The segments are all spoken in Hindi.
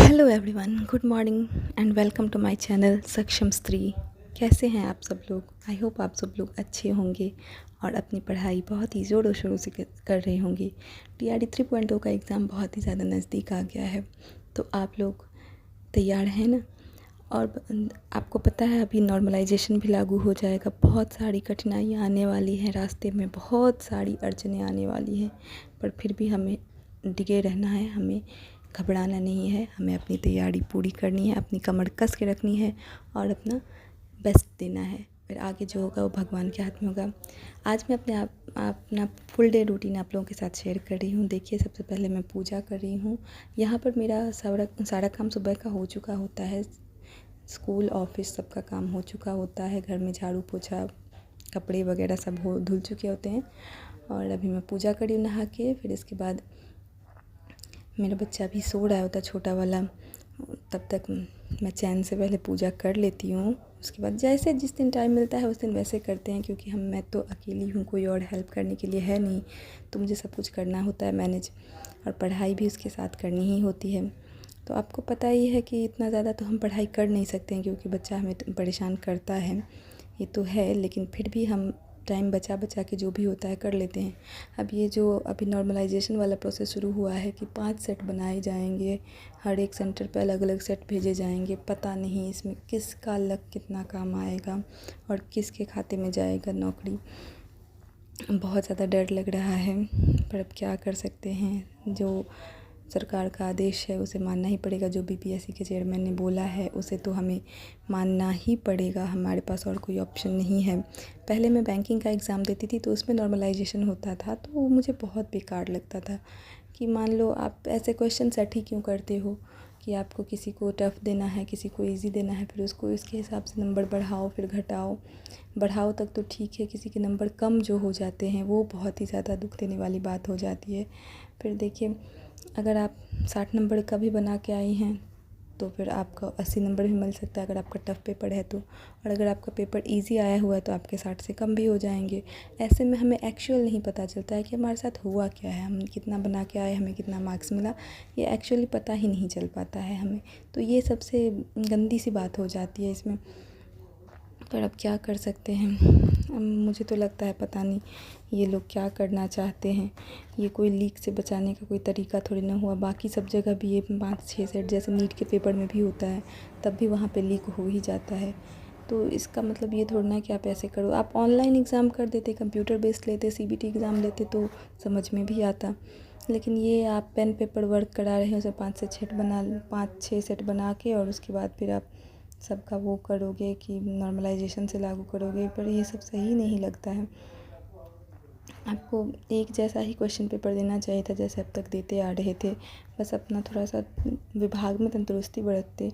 Hello everyone, good morning and welcome to my channel Saksham Stree. कैसे हैं आप सब लोग? आई होप आप सब लोग अच्छे होंगे और अपनी पढ़ाई बहुत ही ज़ोरों शोरों से कर रहे होंगे। TRD 3.0 का एग्ज़ाम बहुत ही ज़्यादा नज़दीक आ गया है, तो आप लोग तैयार हैं ना? और आपको पता है अभी नॉर्मलाइजेशन भी लागू हो जाएगा। बहुत सारी कठिनाइयाँ आने वाली हैं, रास्ते में बहुत सारी अड़चनें आने वाली हैं, पर फिर भी हमें टिके रहना है, हमें घबराना नहीं है। हमें अपनी तैयारी पूरी करनी है, अपनी कमर कस के रखनी है और अपना बेस्ट देना है। फिर आगे जो होगा वो भगवान के हाथ में होगा। आज मैं अपना फुल डे रूटीन आप लोगों के साथ शेयर कर रही हूँ। देखिए, सबसे पहले मैं पूजा कर रही हूँ। यहाँ पर मेरा सारा काम सुबह का हो चुका होता है। स्कूल ऑफिस सबका काम हो चुका होता है। घर में झाड़ू पोछा कपड़े वगैरह सब धुल चुके होते हैं और अभी मैं पूजा करी नहा के। फिर इसके बाद मेरा बच्चा भी सो रहा होता, छोटा वाला, तब तक मैं चैन से पहले पूजा कर लेती हूँ। उसके बाद जैसे जिस दिन टाइम मिलता है उस दिन वैसे करते हैं, क्योंकि मैं तो अकेली हूँ, कोई और हेल्प करने के लिए है नहीं, तो मुझे सब कुछ करना होता है मैनेज, और पढ़ाई भी उसके साथ करनी ही होती है। तो आपको पता ही है कि इतना ज़्यादा तो हम पढ़ाई कर नहीं सकते हैं, क्योंकि बच्चा हमें परेशान करता है, ये तो है, लेकिन फिर भी हम टाइम बचा बचा के जो भी होता है कर लेते हैं। अब ये जो अभी नॉर्मलाइजेशन वाला प्रोसेस शुरू हुआ है कि 5 सेट बनाए जाएंगे, हर एक सेंटर पे अलग अलग सेट भेजे जाएंगे। पता नहीं इसमें किसका लक कितना काम आएगा और किसके खाते में जाएगा नौकरी। बहुत ज़्यादा डर लग रहा है, पर अब क्या कर सकते हैं। जो सरकार का आदेश है उसे मानना ही पड़ेगा। जो BPSC के चेयरमैन ने बोला है उसे तो हमें मानना ही पड़ेगा, हमारे पास और कोई ऑप्शन नहीं है। पहले मैं बैंकिंग का एग्ज़ाम देती थी तो उसमें नॉर्मलाइजेशन होता था, तो वो मुझे बहुत बेकार लगता था कि मान लो आप ऐसे क्वेश्चन सेट ही क्यों करते हो कि आपको किसी को टफ़ देना है, किसी को ईज़ी देना है, फिर उसको इसके हिसाब से नंबर बढ़ाओ फिर घटाओ। बढ़ाओ तक तो ठीक है, किसी के नंबर कम जो हो जाते हैं वो बहुत ही ज़्यादा दुख देने वाली बात हो जाती है। फिर देखिए, अगर आप 60 नंबर का भी बना के आई हैं तो फिर आपका 80 नंबर भी मिल सकता है अगर आपका टफ़ पेपर है तो, और अगर आपका पेपर इजी आया हुआ है तो आपके 60 से कम भी हो जाएंगे। ऐसे में हमें एक्चुअल नहीं पता चलता है कि हमारे साथ हुआ क्या है, हम कितना बना के आए, हमें कितना मार्क्स मिला, ये एक्चुअली पता ही नहीं चल पाता है हमें। तो ये सबसे गंदी सी बात हो जाती है इसमें। पर अब क्या कर सकते हैं। अब मुझे तो लगता है पता नहीं ये लोग क्या करना चाहते हैं। ये कोई लीक से बचाने का कोई तरीका थोड़ी ना हुआ। बाकी सब जगह भी ये 5-6 सेट जैसे नीट के पेपर में भी होता है, तब भी वहाँ पे लीक हो ही जाता है। तो इसका मतलब ये थोड़ा ना कि आप ऐसे करो। आप ऑनलाइन एग्ज़ाम कर देते, कंप्यूटर बेस्ड लेते, CBT एग्ज़ाम लेते तो समझ में भी आता। लेकिन ये आप पेन पेपर वर्क करा रहे हो, उसे 5-6 सेट बना के और उसके बाद फिर आप सबका वो करोगे कि नॉर्मलाइजेशन से लागू करोगे, पर ये सब सही नहीं लगता है। आपको एक जैसा ही क्वेश्चन पेपर देना चाहिए था जैसे अब तक देते आ रहे थे, बस अपना थोड़ा सा विभाग में तंदुरुस्ती बरतते।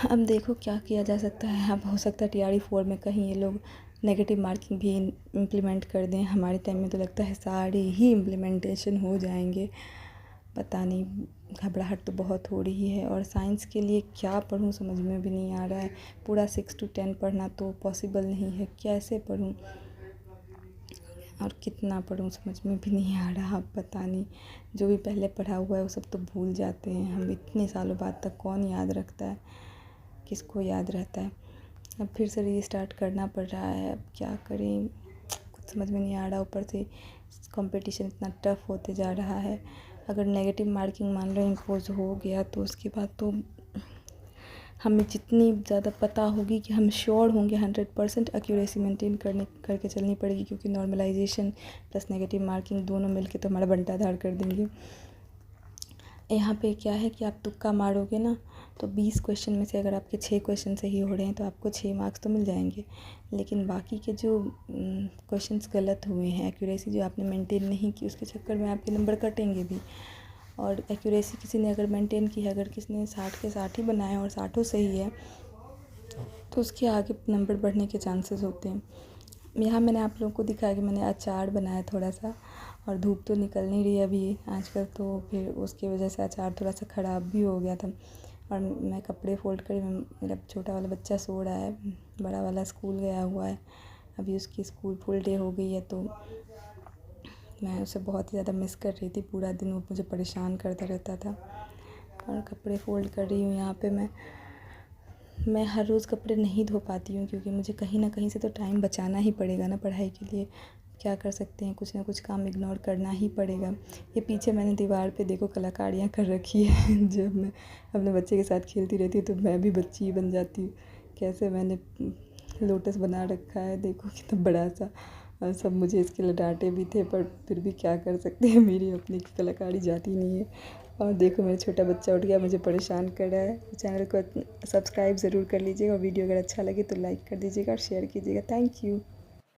अब देखो क्या किया जा सकता है। अब हो सकता है TRD 4 में कहीं ये लोग नेगेटिव मार्किंग भी इम्प्लीमेंट कर दें। हमारे टाइम में तो लगता है सारे ही इम्प्लीमेंटेशन हो जाएंगे, पता नहीं। घबराहट तो बहुत हो रही है, और साइंस के लिए क्या पढूं समझ में भी नहीं आ रहा है। पूरा 6 to 10 पढ़ना तो पॉसिबल नहीं है, कैसे पढूं और कितना पढूं समझ में भी नहीं आ रहा। पता नहीं, जो भी पहले पढ़ा हुआ है वो सब तो भूल जाते हैं हम। इतने सालों बाद तक कौन याद रखता है, किसको याद रहता है। अब फिर से रीस्टार्ट करना पड़ रहा है, अब क्या करें कुछ समझ में नहीं आ रहा। ऊपर से कंपटीशन इतना टफ होते जा रहा है। अगर नेगेटिव मार्किंग मान लो इम्पोज हो गया तो उसके बाद तो हमें जितनी ज़्यादा पता होगी कि हम श्योर होंगे 100% एक्यूरेसी मेंटेन करके चलनी पड़ेगी, क्योंकि नॉर्मलाइजेशन प्लस नेगेटिव मार्किंग दोनों मिलके तो हमारा बंटाधार कर देंगे। यहाँ पे क्या है कि आप तुक्का मारोगे ना, तो 20 क्वेश्चन में से अगर आपके 6 क्वेश्चन सही हो रहे हैं तो आपको 6 मार्क्स तो मिल जाएंगे। लेकिन बाकी के जो क्वेश्चंस गलत हुए हैं, एक्यूरेसी जो आपने मेंटेन नहीं की, उसके चक्कर में आपके नंबर कटेंगे भी। और एक्यूरेसी किसी ने अगर मेंटेन की है, अगर किसी ने 60 के 60 ही बनाए और 60 सही है, तो उसके आगे नंबर बढ़ने के चांसेस होते हैं। यहाँ मैंने आप लोगों को दिखाया कि मैंने अचार बनाया थोड़ा सा, और धूप तो निकल नहीं रही अभी आजकल, तो फिर उसकी वजह से अचार थोड़ा सा ख़राब भी हो गया था। और मैं कपड़े फोल्ड कर, मेरा छोटा वाला बच्चा सो रहा है, बड़ा वाला स्कूल गया हुआ है। अभी उसकी स्कूल फुल डे हो गई है, तो मैं उसे बहुत ही ज़्यादा मिस कर रही थी। पूरा दिन वो मुझे परेशान करता रहता था। और कपड़े फ़ोल्ड कर रही हूँ यहाँ पे मैं हर रोज़ कपड़े नहीं धो पाती हूँ, क्योंकि मुझे कहीं ना कहीं से तो टाइम बचाना ही पड़ेगा ना पढ़ाई के लिए। क्या कर सकते हैं, कुछ ना कुछ काम इग्नोर करना ही पड़ेगा। ये पीछे मैंने दीवार पे देखो कलाकारियाँ कर रखी है। जब मैं अपने बच्चे के साथ खेलती रहती हूँ तो मैं भी बच्ची ही बन जाती हूँ। कैसे मैंने लोटस बना रखा है, देखो कितना बड़ा सा। और सब मुझे इसके लिए डांटे भी थे, पर फिर भी क्या कर सकते हैं, मेरी अपनी कलाकारी जाती नहीं है। और देखो मेरा छोटा बच्चा उठ गया, मुझे परेशान कर रहा है। चैनल को सब्सक्राइब ज़रूर कर लीजिएगा और वीडियो अगर अच्छा लगे तो लाइक कर दीजिएगा और शेयर कीजिएगा। Thank you.